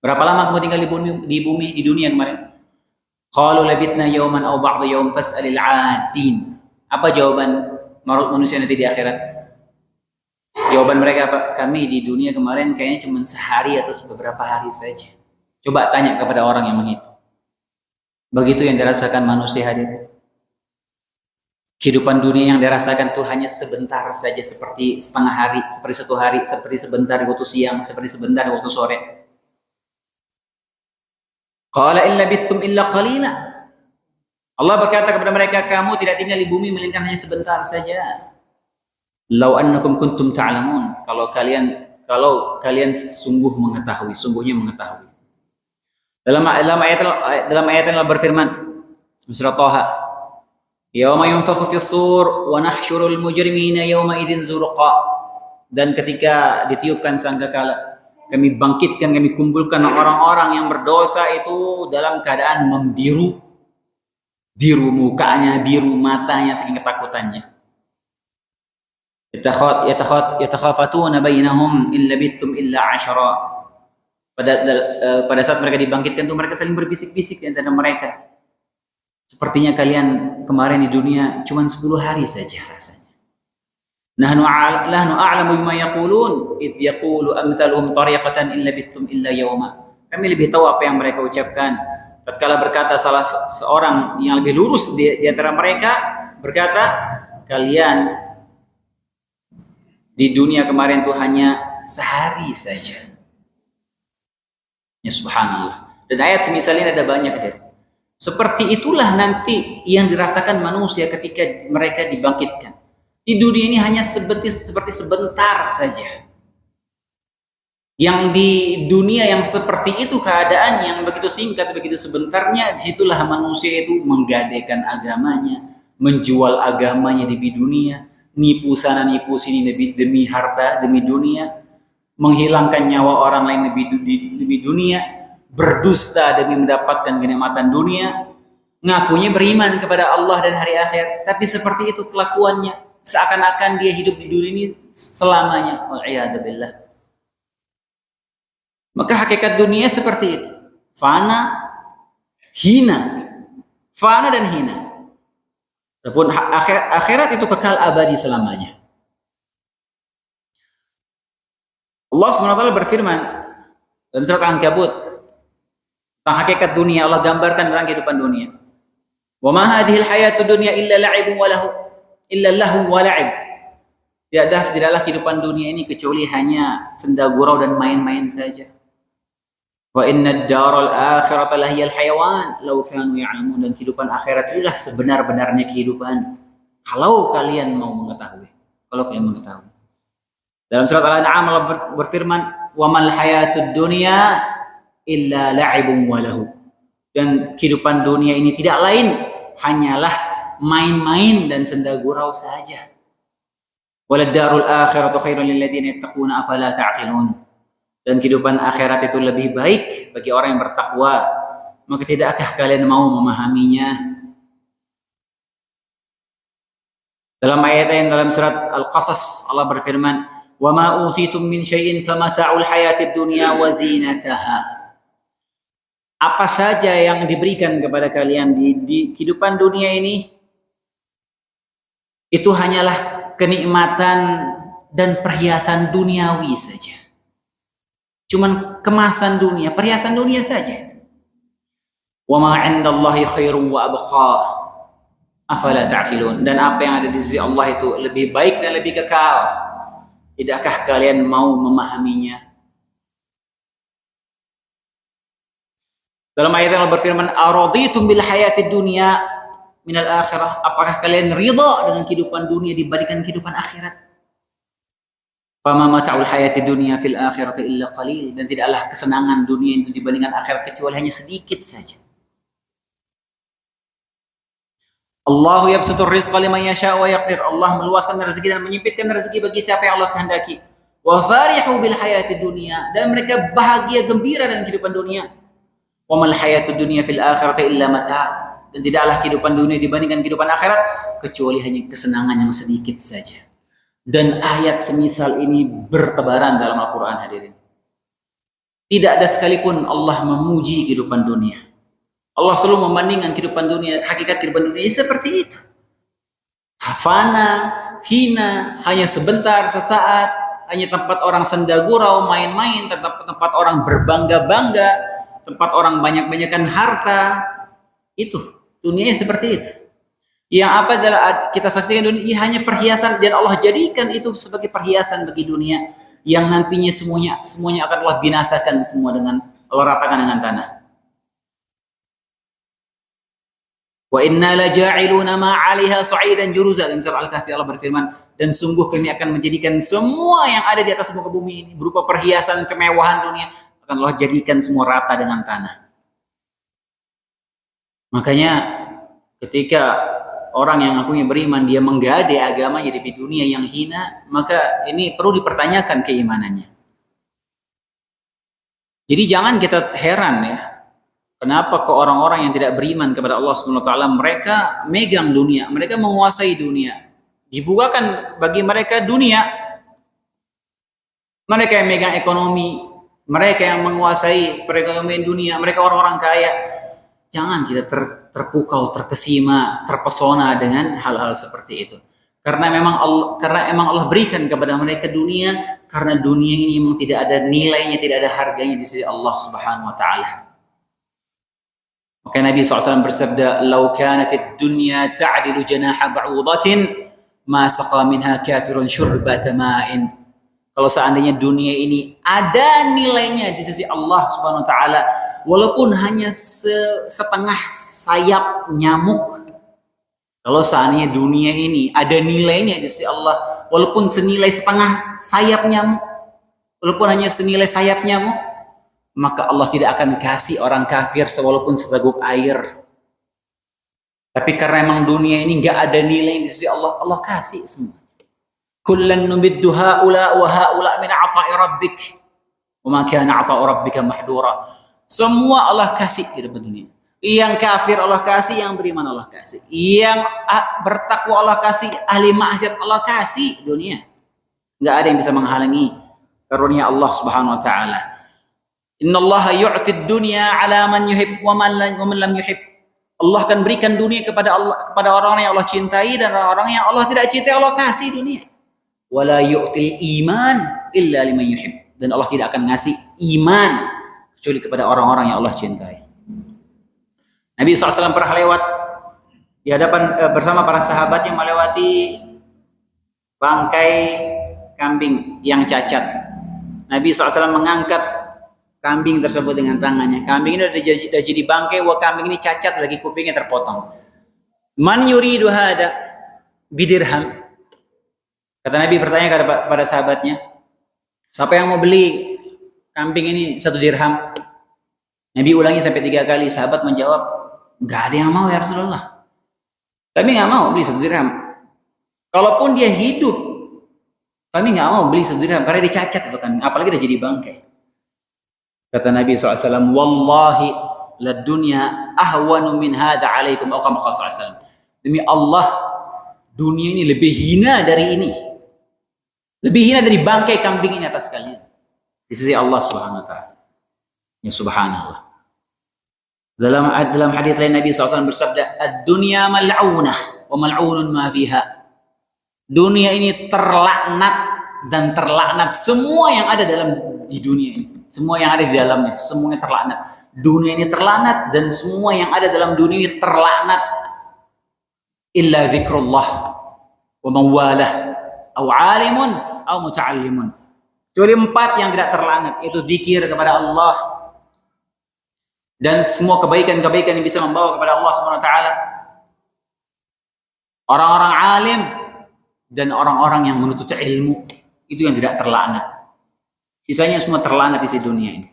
A: Berapa lama kamu tinggal di bumi di dunia kemarin? Qalu labithna yawman aw ba'dha yawm fas'alil 'adin. Apa jawaban manusia nanti di akhirat? Jawaban mereka apa? Kami di dunia kemarin kayaknya cuma sehari atau beberapa hari saja. Coba tanya kepada orang yang menghitung. Begitu yang dirasakan manusia hadir. Kehidupan dunia yang dirasakan itu hanya sebentar saja, seperti setengah hari, seperti satu hari, seperti sebentar di waktu siang, seperti sebentar di waktu sore. Qala in labithtum illa qalila. Allah berkata kepada mereka, kamu tidak tinggal di bumi melainkan hanya sebentar saja. Lau annakum kuntum ta'lamun. Kalau kalian sungguh mengetahui, sungguhnya mengetahui. Dalam ayat yang Allah berfirman, surah Thaha, Yauma yunfakhu fis-sur wa nahsyurul mujrimina yauma idzin zurqa. Dan ketika ditiupkan sangkakala, kami bangkitkan, kami kumpulkan orang-orang yang berdosa itu dalam keadaan membiru. Biru mukanya, biru matanya saking ketakutannya. Yatakhafatuna bainahum in labithtum illa 'ashara. Pada saat mereka dibangkitkan itu mereka saling berbisik-bisik di antara mereka. Sepertinya kalian kemarin di dunia cuma 10 hari saja rasanya. Nahnu a'lamu bima yaqulun id yaqulu amthaluhum tariqatan in labithtum illa yawma. Kami lebih tahu apa yang mereka ucapkan. Tatkala berkata salah seorang yang lebih lurus di antara mereka berkata, kalian di dunia kemarin itu hanya sehari saja. Ya subhanallah. Dan ayat semisal ini ada banyak deh. Seperti itulah nanti yang dirasakan manusia ketika mereka dibangkitkan. Di dunia ini hanya seperti sebentar saja. Yang di dunia yang seperti itu keadaan yang begitu singkat, begitu sebentarnya, disitulah manusia itu menggadaikan agamanya, menjual agamanya di dunia, nipu sana nipu sini demi harta, demi dunia, menghilangkan nyawa orang lain demi dunia, berdusta demi mendapatkan kenikmatan dunia, ngakunya beriman kepada Allah dan hari akhir, tapi seperti itu kelakuannya, seakan-akan dia hidup di dunia ini selamanya. Wal'iyadzubillah. Maka hakikat dunia seperti itu, fana, hina, fana dan hina. Adapun akhirat itu kekal abadi selamanya. Allah SWT berfirman dalam surat Al-Ankabut tentang hakikat dunia, Allah gambarkan tentang kehidupan dunia. Wa ma hadhil hayatud dunya illa la'ibun wa lahu wa la'ib. Tidaklah kehidupan dunia ini kecuali hanya senda gurau dan main-main saja. Wa inna ad-daral akhirata lahiyal hayawan law kanu ya'lamun. Dan kehidupan akhirat itulah sebenar-benarnya kehidupan. Kalau kalian mau mengetahui. Dalam surat Al-An'am Allah berfirman, "Wa mal hayatud dunya illa la'ibun wa lahu." Dan kehidupan dunia ini tidak lain hanyalah main-main dan senda gurau saja. Walad darul akhiratu khairul lil ladzina yattaquna afala ta'qilun. Dan kehidupan akhirat itu lebih baik bagi orang yang bertakwa. Maka tidakkah kalian mau memahaminya? Dalam ayat yang dalam surat Al-Qasas Allah berfirman, "Wa ma utitum min syai'in famata'ul hayatid dunya wa zinataha." Apa saja yang diberikan kepada kalian di kehidupan dunia ini itu hanyalah kenikmatan dan perhiasan duniawi saja. Cuman kemasan dunia, perhiasan dunia saja. Wa ma 'indallahi khairun wa abqa. Afala ta'qilun. Dan apa yang ada di sisi Allah itu lebih baik dan lebih kekal. Tidakkah kalian mau memahaminya? Dalam ayat Allah berfirman, "Araditum bil hayatid dunya minal akhirah." Apakah kalian ridha dengan kehidupan dunia dibandingkan kehidupan akhirat? Fama mata'ul hayatid dunya fil akhirati illa qalil. Dan tidaklah kesenangan dunia itu dibandingkan akhirat kecuali hanya sedikit saja. Allahu yabsutur rizqa liman yasha wa yaqdir. Allah meluaskan rezeki dan menyempitkan rezeki bagi siapa yang Allah kehendaki. Wa farihu bil hayati dunya, dan mereka bahagia gembira dengan kehidupan dunia. Wa mal hayatud dunya fil akhirati illa mata'. Dan tidaklah kehidupan dunia dibandingkan kehidupan akhirat kecuali hanya kesenangan yang sedikit saja. Dan ayat semisal ini bertebaran dalam Al-Qur'an, hadirin. Tidak ada sekalipun Allah memuji kehidupan dunia. Allah selalu membandingkan kehidupan dunia, hakikat kehidupan dunia seperti itu. Fana, hina, hanya sebentar, sesaat, hanya tempat orang senda gurau, main-main, tempat orang berbangga-bangga, tempat orang banyak-banyakan harta. Itu dunianya seperti itu. Yang apa adalah kita saksikan dunia hanya perhiasan, dan Allah jadikan itu sebagai perhiasan bagi dunia yang nantinya semuanya akan Allah binasakan semua dengan Allah ratakan dengan tanah. Wa inna la ja'iluna ma 'alaiha sa'idan juruza. Dalam surah Al-Kahfi Allah berfirman, dan sungguh kami akan menjadikan semua yang ada di atas muka bumi ini berupa perhiasan kemewahan dunia akan Allah jadikan semua rata dengan tanah. Makanya ketika orang yang ngakunya beriman dia menggade agamanya di dunia yang hina, maka ini perlu dipertanyakan keimanannya. Jadi jangan kita heran ya, kenapa ke orang-orang yang tidak beriman kepada Allah SWT, mereka megang dunia, mereka menguasai dunia, dibukakan bagi mereka dunia, mereka yang megang ekonomi, mereka yang menguasai perekonomian dunia, mereka orang-orang kaya. Jangan kita terpukau, terkesima, terpesona dengan hal-hal seperti itu. Karena emang Allah berikan kepada mereka dunia, karena dunia ini memang tidak ada nilainya, tidak ada harganya di sisi Allah Subhanahu wa taala. Maka Nabi SAW bersabda, "Lau kanatid dunya ta'dilu janaha ba'udatin, ma saqa minha kafirun syurbata ma'in." Kalau seandainya dunia ini ada nilainya di sisi Allah Subhanahu wa taala, walaupun hanya setengah sayap nyamuk. Kalau seandainya dunia ini ada nilainya di sisi Allah, walaupun senilai setengah sayap nyamuk, walaupun hanya senilai sayap nyamuk, maka Allah tidak akan kasih orang kafir walaupun seteguk air. Tapi karena memang dunia ini nggak ada nilai di sisi Allah, Allah kasih semua. Kullan numiddu haula wa haula min 'ata'i rabbik wa ma kana 'ata'u rabbika mahdura. Semua Allah kasih di dunia. Yang kafir Allah kasih, yang beriman Allah kasih. Yang bertakwa Allah kasih, ahli maksiat Allah kasih dunia. Enggak ada yang bisa menghalangi karunia Allah Subhanahu wa taala. Innallaha yu'tid dunya 'ala man yuhib wa man lam yuhib. Allah akan berikan dunia kepada orang-orang yang Allah cintai, dan orang-orang yang Allah tidak cintai Allah kasih dunia. Wala yu'til iman illa liman yuhib. Dan Allah tidak akan ngasih iman kecuali kepada orang-orang yang Allah cintai. Nabi SAW pernah lewat di hadapan bersama para sahabat yang melewati bangkai kambing yang cacat. Nabi SAW mengangkat kambing tersebut dengan tangannya. Kambing ini sudah jadi bangkai, kambing ini cacat lagi, kupingnya terpotong. Man yuridu hada bidirham. Kata Nabi bertanya kepada sahabatnya, siapa yang mau beli kambing ini 1 dirham? Nabi ulangi sampai 3 kali. Sahabat menjawab, nggak ada yang mau ya Rasulullah. Kami nggak mau beli 1 dirham. Kalaupun dia hidup, kami nggak mau beli 1 dirham karena dia cacat itu kan, apalagi dia jadi bangkai. Kata Nabi SAW, wallahi la dunya ahwanu min hadha alaikum. Demi Allah, dunia ini lebih hina dari ini. Lebih hina dari bangkai kambing ini atas kalian di sisi Allah Subhanahu wa taala. Ya subhanallah. Dalam hadis lain Nabi SAW bersabda, "Ad-dunya mal'unah wa mal'unun ma fiha." Dunia ini terlaknat dan terlaknat semua yang ada di dunia ini. Semua yang ada di dalamnya, semuanya terlaknat. Dunia ini terlaknat dan semua yang ada dalam dunia ini terlaknat. Illa dzikrullah wa mawalah aw 'alimun aw muta'allimun. Kecuali 4 yang tidak terlaknat, itu zikir kepada Allah dan semua kebaikan-kebaikan yang bisa membawa kepada Allah Subhanahu wa taala. Orang-orang alim dan orang-orang yang menuntut ilmu, itu yang tidak terlaknat. Sisanya semua terlaknat di dunia ini.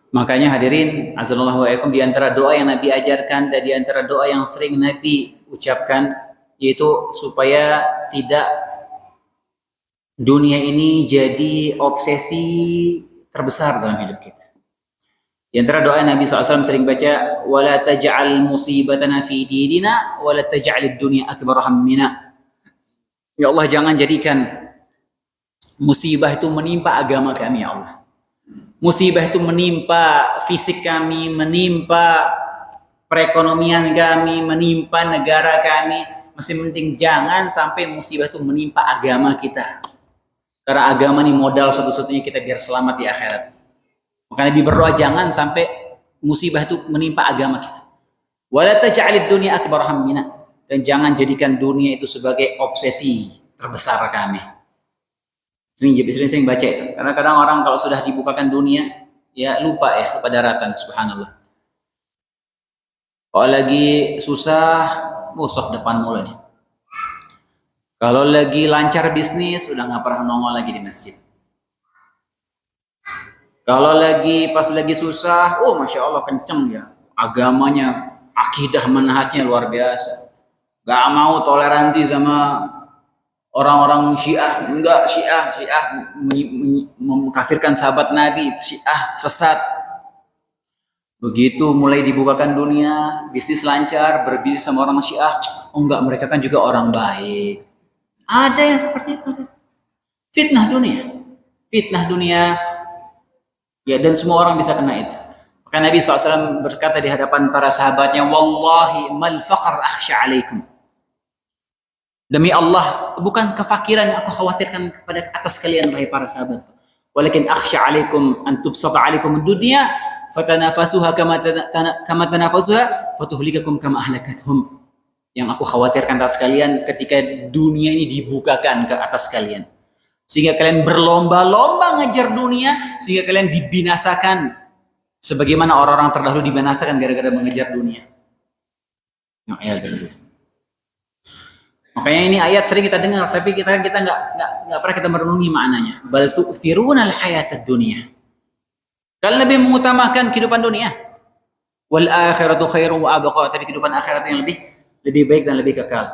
A: Makanya hadirin, azallahu alaikum, di antara doa yang Nabi ajarkan dan di antara doa yang sering Nabi ucapkan, yaitu supaya tidak dunia ini jadi obsesi terbesar dalam hidup kita. Di antara doa Nabi SAW sering baca, wala taj'al musibatana fi dinina wala taj'alid dunya akbar hammina. Ya Allah, jangan jadikan musibah itu menimpa agama kami, ya Allah. Musibah itu menimpa fisik kami, menimpa perekonomian kami, menimpa negara kami. Masih penting jangan sampai musibah itu menimpa agama kita. Karena agama ini modal satu-satunya kita biar selamat di akhirat. Maka Nabi berdoa jangan sampai musibah itu menimpa agama kita. Wala taj'alid dunya akbar hammina, dan jangan jadikan dunia itu sebagai obsesi terbesar kami. Sering baca itu. Karena kadang orang kalau sudah dibukakan dunia, ya lupa daratan, subhanallah. Kalau lagi susah, sok depan mulu nih. Kalau lagi lancar bisnis, udah nggak pernah nongol lagi di masjid. Kalau pas lagi susah, masya Allah kenceng ya. Agamanya, akidah manhajnya luar biasa. Gak mau toleransi sama orang-orang Syiah. Enggak, Syiah mengkafirkan sahabat Nabi. Syiah sesat. Begitu mulai dibukakan dunia, bisnis lancar, berbisnis sama orang Syiah. Enggak, mereka kan juga orang baik. Ada yang seperti itu. Fitnah dunia. Ya, dan semua orang bisa kena itu. Maka Nabi SAW berkata di hadapan para sahabatnya, wallahi mal faqr akhsha alaikum. Demi Allah, bukan kefakiran yang aku khawatirkan kepada atas kalian, wahai para sahabat. Walakin akhsha alaikum an tubsata alaikum dunya fatanafasuha kama tanafasuha fatuhlikakum kama ahlakathum. Yang aku khawatirkan atas kalian ketika dunia ini dibukakan ke atas kalian, sehingga kalian berlomba-lomba ngejar dunia, sehingga kalian dibinasakan sebagaimana orang-orang terdahulu dibinasakan gara-gara mengejar dunia. Makanya ini ayat sering kita dengar, tapi kita nggak pernah kita merenungi maknanya. Bal tu'thirunal hayatad dunya. Kalian lebih mengutamakan kehidupan dunia. Wal akhiratu khairum wa abqa, tapi kehidupan akhirat yang lebih baik dan lebih kekal.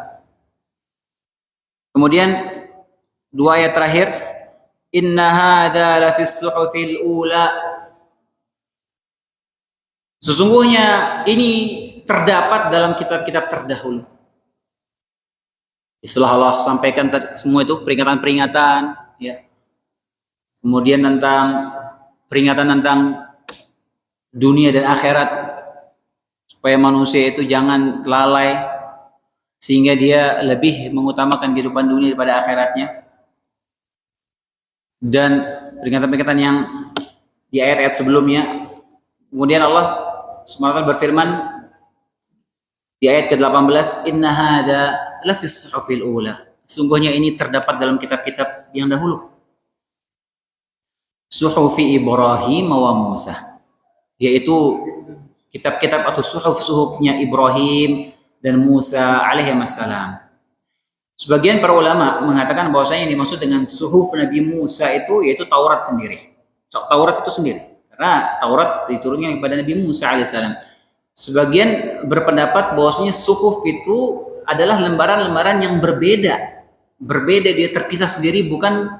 A: Kemudian dua ayat terakhir, inna hadza la fis suhufil ula. Sesungguhnya ini terdapat dalam kitab-kitab terdahulu. Setelah Allah sampaikan semua itu peringatan-peringatan, ya. Kemudian tentang peringatan tentang dunia dan akhirat, supaya manusia itu jangan lalai sehingga dia lebih mengutamakan kehidupan dunia daripada akhiratnya. Dan peringatan-peringatan yang di ayat-ayat sebelumnya. Kemudian Allah SWT berfirman di ayat ke-18, inna hadza lafis suhufil ula. Sungguhnya ini terdapat dalam kitab-kitab yang dahulu. Suhufi Ibrahim wa Musa, yaitu kitab-kitab atau suhuf-suhufnya Ibrahim dan Musa alaihissalam. Sebagian para ulama mengatakan bahwasanya yang dimaksud dengan suhuf Nabi Musa itu yaitu Taurat sendiri. Taurat itu sendiri. Karena Taurat diturunkan kepada Nabi Musa alaihissalam. Sebagian berpendapat bahwasanya suhuf itu adalah lembaran-lembaran yang berbeda. Berbeda, dia terpisah sendiri, bukan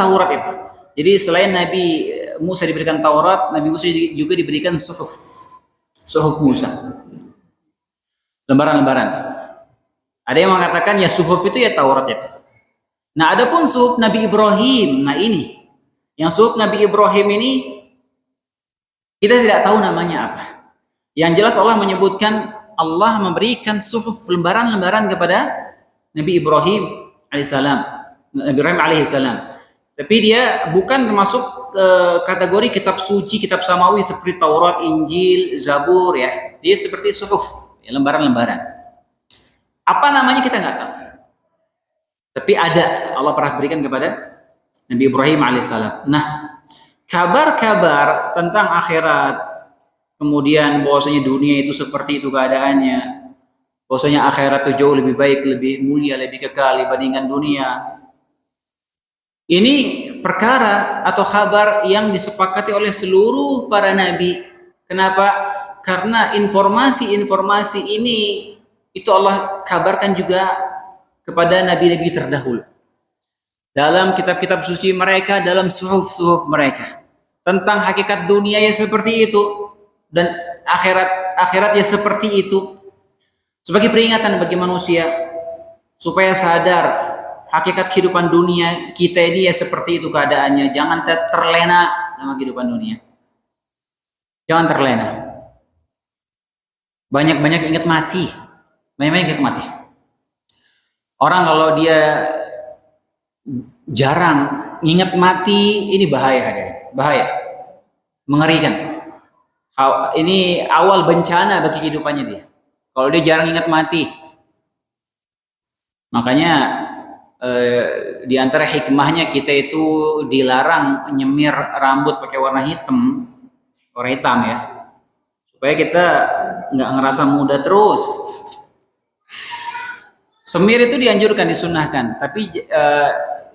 A: Taurat itu. Jadi selain Nabi Musa diberikan Taurat, Nabi Musa juga diberikan suhuf Musa. Lembaran-lembaran. Ada yang mengatakan ya suhuf itu ya Taurat itu. Nah, adapun suhuf Nabi Ibrahim, nah ini. Yang suhuf Nabi Ibrahim ini kita tidak tahu namanya apa. Yang jelas Allah menyebutkan Allah memberikan suhuf lembaran-lembaran kepada Nabi Ibrahim alaihissalam. Nabi Ibrahim alaihissalam. Tapi dia bukan termasuk kategori kitab suci, kitab samawi seperti Taurat, Injil, Zabur ya. Dia seperti suhuf, ya, lembaran-lembaran. Apa namanya kita nggak tahu. Tapi ada, Allah pernah berikan kepada Nabi Ibrahim alaihissalam. Nah, kabar-kabar tentang akhirat, kemudian bahwasanya dunia itu seperti itu keadaannya, bahwasanya akhirat itu jauh lebih baik, lebih mulia, lebih kekal dibandingkan dunia. Ini perkara atau kabar yang disepakati oleh seluruh para nabi. Kenapa? Karena informasi-informasi ini itu Allah kabarkan juga kepada nabi-nabi terdahulu. Dalam kitab-kitab suci mereka, dalam suhuf-suhuf mereka. Tentang hakikat dunia yang seperti itu dan akhirat ya seperti itu. Sebagai peringatan bagi manusia supaya sadar hakikat kehidupan dunia kita ini ya seperti itu keadaannya. Jangan terlena sama kehidupan dunia. Jangan terlena. Banyak-banyak ingat mati. Banyak-banyak ingat mati. Orang kalau dia jarang ingat mati, ini bahaya, hadirin. Bahaya. Mengerikan. Ini awal bencana bagi kehidupannya dia. Kalau dia jarang ingat mati. Makanya di antara hikmahnya kita itu dilarang nyemir rambut pakai warna hitam ya. Supaya kita nggak ngerasa muda terus. Semir itu dianjurkan, disunahkan, tapi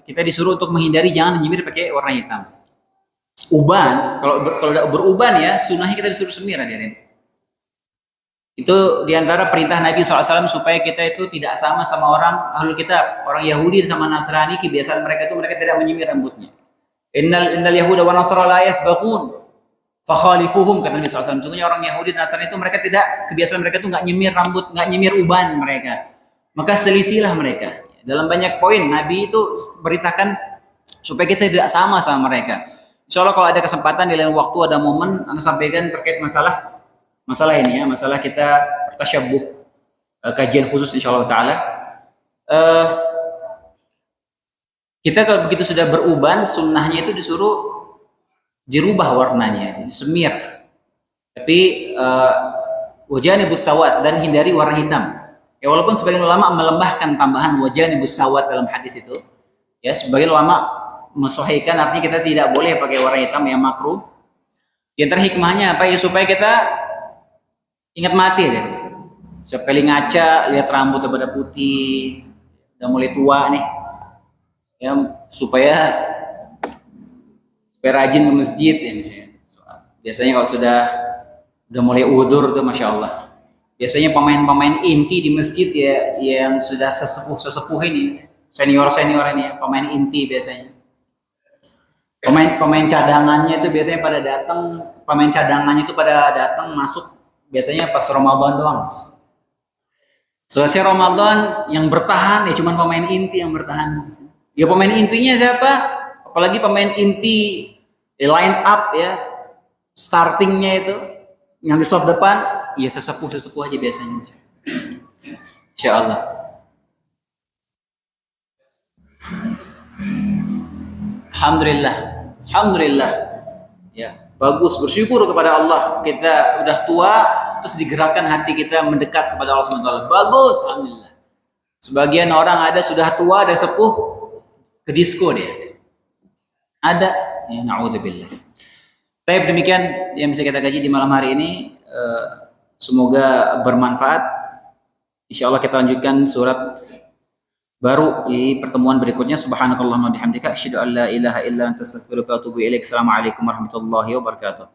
A: kita disuruh untuk menghindari jangan nyemir pakai warna hitam. Uban, kalau udah beruban ya, sunnahnya kita disuruh semir, hadirin. Itu diantara perintah Nabi SAW supaya kita itu tidak sama orang ahlul kitab, orang Yahudi sama Nasrani. Kebiasaan mereka itu mereka tidak menyemir rambutnya. Innal Yahuda wa Nasara la yasbaqun fakhalifuhum, kata Nabi SAW. Sungguhnya orang Yahudi dan Nasrani itu mereka tidak, kebiasaan mereka itu nggak nyemir rambut, nggak nyemir uban mereka. Maka selisilah mereka. Dalam banyak poin Nabi itu beritakan supaya kita tidak sama mereka. Insya Allah kalau ada kesempatan di lain waktu, ada momen, Anda sampaikan terkait masalah ini ya, masalah kita bertasyabuh, kajian khusus insyaallah taala. Kita kalau begitu sudah beruban, sunnahnya itu disuruh dirubah warnanya, disemir. Tapi wajanibus sawat, dan hindari warna hitam. Ya walaupun sebagian ulama melembahkan tambahan wajanibus sawat dalam hadis itu, ya sebagian ulama mensahihkan artinya kita tidak boleh pakai warna hitam yang makruh. Di antara hikmahnya apa ya, supaya kita ingat mati deh. Setiap kali ngaca lihat rambut udah pada putih, udah mulai tua nih. Ya supaya rajin ke masjid ya misalnya. Biasanya kalau sudah mulai udzur tuh masya Allah. Biasanya pemain inti di masjid ya yang sudah sesepuh ini, senior ini ya, pemain inti biasanya. Pemain cadangannya itu biasanya pada datang masuk biasanya pas Ramadan doang. Selesai Ramadan yang bertahan ya cuma pemain inti yang bertahan. Ya pemain intinya siapa? Apalagi pemain inti line up ya, startingnya itu yang di soft depan, ya sesepuh aja biasanya. Insya Allah. Alhamdulillah. Ya, bagus, bersyukur kepada Allah. Kita udah tua, terus digerakkan hati kita mendekat kepada Allah SWT. Bagus, alhamdulillah. Sebagian orang ada sudah tua, ada sepuh, ke disco dia. Ada, ya na'udzubillah. Baik, demikian yang bisa kita kaji di malam hari ini. Semoga bermanfaat. Insya Allah kita lanjutkan surat baru di pertemuan berikutnya. Subhanakallahumma bihamdika asyhadu an la ilaha illa anta astaghfiruka wa atubu ilaik. Assalamualaikum warahmatullahi wabarakatuh.